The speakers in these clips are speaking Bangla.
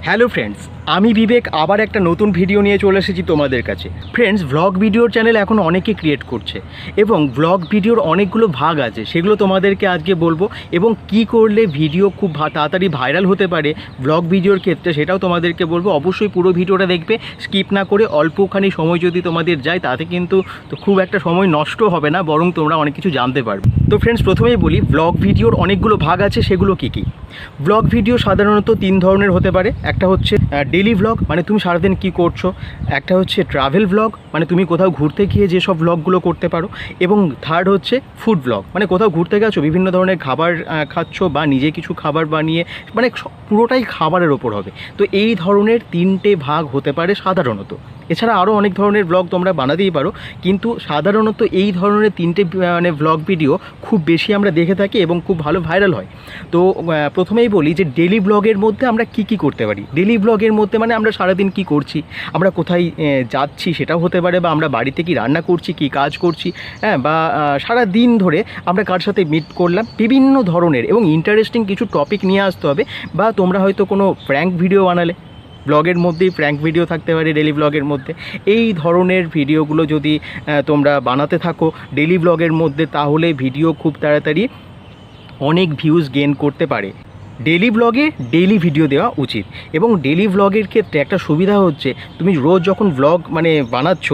হ্যালো ফ্রেন্ডস, আমি বিবেক আবার একটা নতুন ভিডিও নিয়ে চলে এসেছি তোমাদের কাছে। ফ্রেন্ডস, ভ্লগ ভিডিওর চ্যানেল এখন অনেকে ক্রিয়েট করছে এবং ভ্লগ ভিডিওর অনেকগুলো ভাগ আছে, সেগুলো তোমাদেরকে আজকে বলবো এবং কি করলে ভিডিও খুব তাড়াতাড়ি ভাইরাল হতে পারে ভ্লগ ভিডিওর ক্ষেত্রে সেটাও তোমাদেরকে বলবো। অবশ্যই পুরো ভিডিওটা দেখবে, স্কিপ না করে। অল্পখানি সময় যদি তোমাদের যায় তাতে কিন্তু খুব একটা সময় নষ্ট হবে না, বরং তোমরা অনেক কিছু জানতে পারবে। তো ফ্রেন্ডস, প্রথমেই বলি ভ্লগ ভিডিওর অনেকগুলো ভাগ আছে, সেগুলো কী কী। ব্লগ ভিডিও সাধারণত তিন ধরনের হতে পারে। একটা হচ্ছে ডেইলি ব্লগ, মানে তুমি সারাদিন কী করছো। একটা হচ্ছে ট্রাভেল ব্লগ, মানে তুমি কোথাও ঘুরতে গিয়ে যেসব ব্লগগুলো করতে পারো। এবং থার্ড হচ্ছে ফুড ব্লগ, মানে কোথাও ঘুরতে গেছো, বিভিন্ন ধরনের খাবার খাচ্ছ বা নিজে কিছু খাবার বানিয়ে, মানে পুরোটাই খাবারের ওপর হবে। তো এই ধরনের তিনটে ভাগ হতে পারে সাধারণত। এছাড়া আরও অনেক ধরনের ব্লগ তোমরা বানাতেই পারো, কিন্তু সাধারণত এই ধরনের তিনটে মানে ব্লগ ভিডিও খুব বেশি আমরা দেখে থাকি এবং খুব ভালো ভাইরাল হয়। তো প্রথমেই বলি যে ডেলি ব্লগের মধ্যে আমরা কি করতে পারি। ডেলি ব্লগের মধ্যে মানে আমরা সারাদিন কি করছি, আমরা কোথায় যাচ্ছি সেটাও হতে পারে, বা আমরা বাড়িতে কি রান্না করছি, কি কাজ করছি, হ্যাঁ, বা সারা দিন ধরে আমরা কার সাথে মিট করলাম, বিভিন্ন ধরনের এবং ইন্টারেস্টিং কিছু টপিক নিয়ে আসতে হবে। বা তোমরা হয়তো কোনো প্র্যাঙ্ক ভিডিও বানালে, ব্লগের মধ্যেই প্র্যাঙ্ক ভিডিও থাকতে পারে ডেলি ব্লগের মধ্যে। এই ধরনের ভিডিওগুলো যদি তোমরা বানাতে থাকো ডেলি ব্লগের মধ্যে, তাহলে ভিডিও খুব তাড়াতাড়ি অনেক ভিউজ গেইন করতে পারে। ডেলি ব্লগে ডেইলি ভিডিও দেওয়া উচিত। এবং ডেলি ব্লগের ক্ষেত্রে একটা সুবিধা হচ্ছে, তুমি রোজ যখন ব্লগ মানে বানাচ্ছ,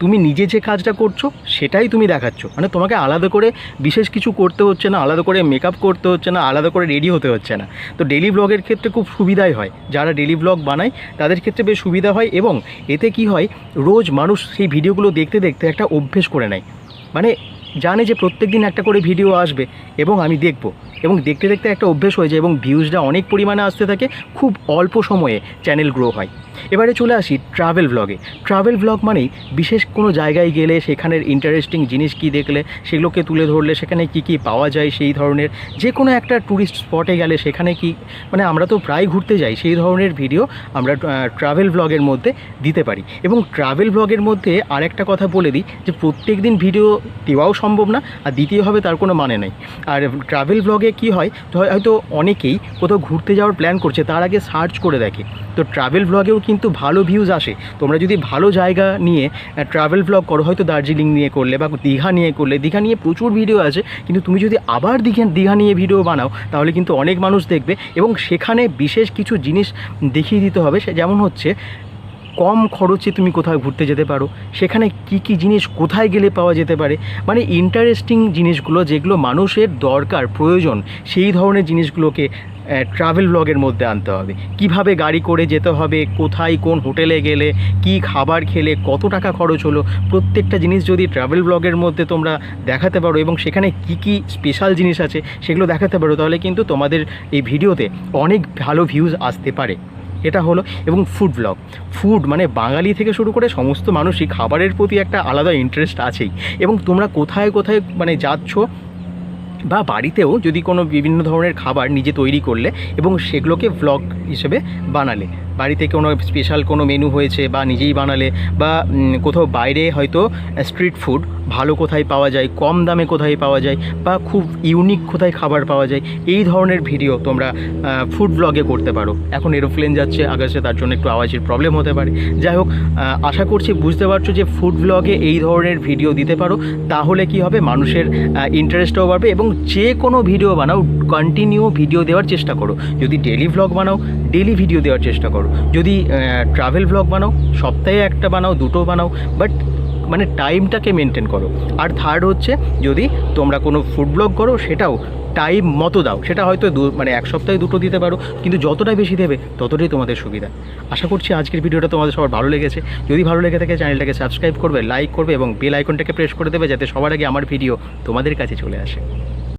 তুমি নিজে যে কাজটা করছো সেটাই তুমি দেখাচ্ছ, মানে তোমাকে আলাদা করে বিশেষ কিছু করতে হচ্ছে না, আলাদা করে মেকআপ করতে হচ্ছে না, আলাদা করে রেডি হতে হচ্ছে না। তো ডেলি ব্লগের ক্ষেত্রে খুব সুবিধাই হয়, যারা ডেলি ব্লগ বানায় তাদের ক্ষেত্রে বেশ সুবিধা হয়। এবং এতে কি হয়, রোজ মানুষ সেই ভিডিওগুলো দেখতে দেখতে একটা অভ্যেস করে নেয়, মানে জানে যে প্রত্যেক দিন একটা করে ভিডিও আসবে এবং আমি দেখব, এবং দেখতে দেখতে একটা অভ্যেস হয়ে যায় এবং ভিউজটা অনেক পরিমাণে আসতে থাকে, খুব অল্প সময়ে চ্যানেল গ্রো হয়। এবারে চলে আসি ট্রাভেল ব্লগে। ট্রাভেল ব্লগ মানেই বিশেষ কোনো জায়গায় গেলে সেখানের ইন্টারেস্টিং জিনিস কি দেখলে সেগুলোকে তুলে ধরলে, সেখানে কি পাওয়া যায় সেই ধরনের, যে কোনো একটা ট্যুরিস্ট স্পটে গেলে সেখানে কি, মানে আমরা তো প্রায় ঘুরতে যাই, সেই ধরনের ভিডিও আমরা ট্রাভেল ব্লগের মধ্যে দিতে পারি। এবং ট্রাভেল ব্লগের মধ্যে আরেকটা কথা বলে দিই যে প্রত্যেক দিন ভিডিও দেওয়াও সম্ভব না, আর দ্বিতীয় হবে তার কোনো মানে নেই। আর ট্রাভেল ব্লগে কি হয়, হয়তো অনেকেই কোথাও ঘুরতে যাওয়ার প্ল্যান করছে, তার আগে সার্চ করে দেখে। তো ট্রাভেল ব্লগেও কিন্তু ভালো ভিউজ আসে। তোমরা যদি ভালো জায়গা নিয়ে ট্রাভেল ব্লগ করো, হয়তো দার্জিলিং নিয়ে করলে বা দীঘা নিয়ে করলে, দীঘা নিয়ে প্রচুর ভিডিও আছে, কিন্তু তুমি যদি আবার দীঘা নিয়ে ভিডিও বানাও, তাহলে কিন্তু অনেক মানুষ দেখবে। এবং সেখানে বিশেষ কিছু জিনিস দেখিয়ে দিতে হবে, সে যেমন হচ্ছে কম খরচে তুমি কোথাও ঘুরতে যেতে পারো, সেখানে কি জিনিস কোথায় গেলে পাওয়া যেতে পারে, মানে ইন্টারেস্টিং জিনিসগুলো যেগুলো মানুষের দরকার প্রয়োজন, সেই ধরনের জিনিসগুলোকে ট্রাভেল ব্লগের মধ্যে আনতে হবে। কিভাবে গাড়ি করে যেতে হবে, কোথায় কোন হোটেলে গেলে কি খাবার খেলে কত টাকা খরচ হলো, প্রত্যেকটা জিনিস যদি ট্রাভেল ব্লগের মধ্যে তোমরা দেখাতে পারো এবং সেখানে কি স্পেশাল জিনিস আছে সেগুলো দেখাতে পারো, তাহলে কিন্তু তোমাদের এই ভিডিওতে অনেক ভালো ভিউজ আসতে পারে। এটা হলো। এবং ফুড ব্লগ, ফুড মানে বাঙালি থেকে শুরু করে সমস্ত মানুষই খাবারের প্রতি একটা আলাদা ইন্টারেস্ট আছেই। এবং তোমরা কোথায় মানে যাচ্ছ, বা বাড়িতেও যদি কোনো বিভিন্ন ধরনের খাবার নিজে তৈরি করলে এবং সেগুলোকে ব্লগ হিসেবে বানালে, বাড়িতে কোনো স্পেশাল কোনো মেনু হয়েছে বা নিজেই বানালে, বা কোথাও বাইরে হয়তো স্ট্রিট ফুড ভালো কোথায় পাওয়া যায়, কম দামে কোথায় পাওয়া যায়, বা খুব ইউনিক কোথায় খাবার পাওয়া যায়, এই ধরনের ভিডিও তোমরা ফুড ব্লগে করতে পারো। এখন এরোপ্লেন যাচ্ছে আকাশে, তার জন্য একটু আওয়াজের প্রবলেম হতে পারে। যাই হোক, আশা করছি বুঝতে পারছো যে ফুড ব্লগে এই ধরনের ভিডিও দিতে পারো, তাহলে কি হবে, মানুষের ইন্টারেস্টও বাড়বে। এবং যে কোনো ভিডিও বানাও, কন্টিনিউ ভিডিও দেওয়ার চেষ্টা করো। যদি ডেলি ব্লগ বানাও, ডেলি ভিডিও দেওয়ার চেষ্টা করো। যদি ট্রাভেল ব্লগ বানাও, সপ্তাহে একটা বানাও, দুটো বানাও, বাট মানে টাইমটাকে মেনটেন করো। আর থার্ড হচ্ছে, যদি তোমরা কোনো ফুড ব্লগ করো, সেটাও টাইম মতো দাও। সেটা হয়তো মানে এক সপ্তাহে দুটো দিতে পারো, কিন্তু যতটা বেশি দেবে ততটাই তোমাদের সুবিধা। আশা করছি আজকের ভিডিওটা তোমাদের সবার ভালো লেগেছে। যদি ভালো লেগে থাকে চ্যানেলটাকে সাবস্ক্রাইব করবে, লাইক করবে এবং বেল আইকনটাকে প্রেস করে দেবে, যাতে সবার আগে আমার ভিডিও তোমাদের কাছে চলে আসে।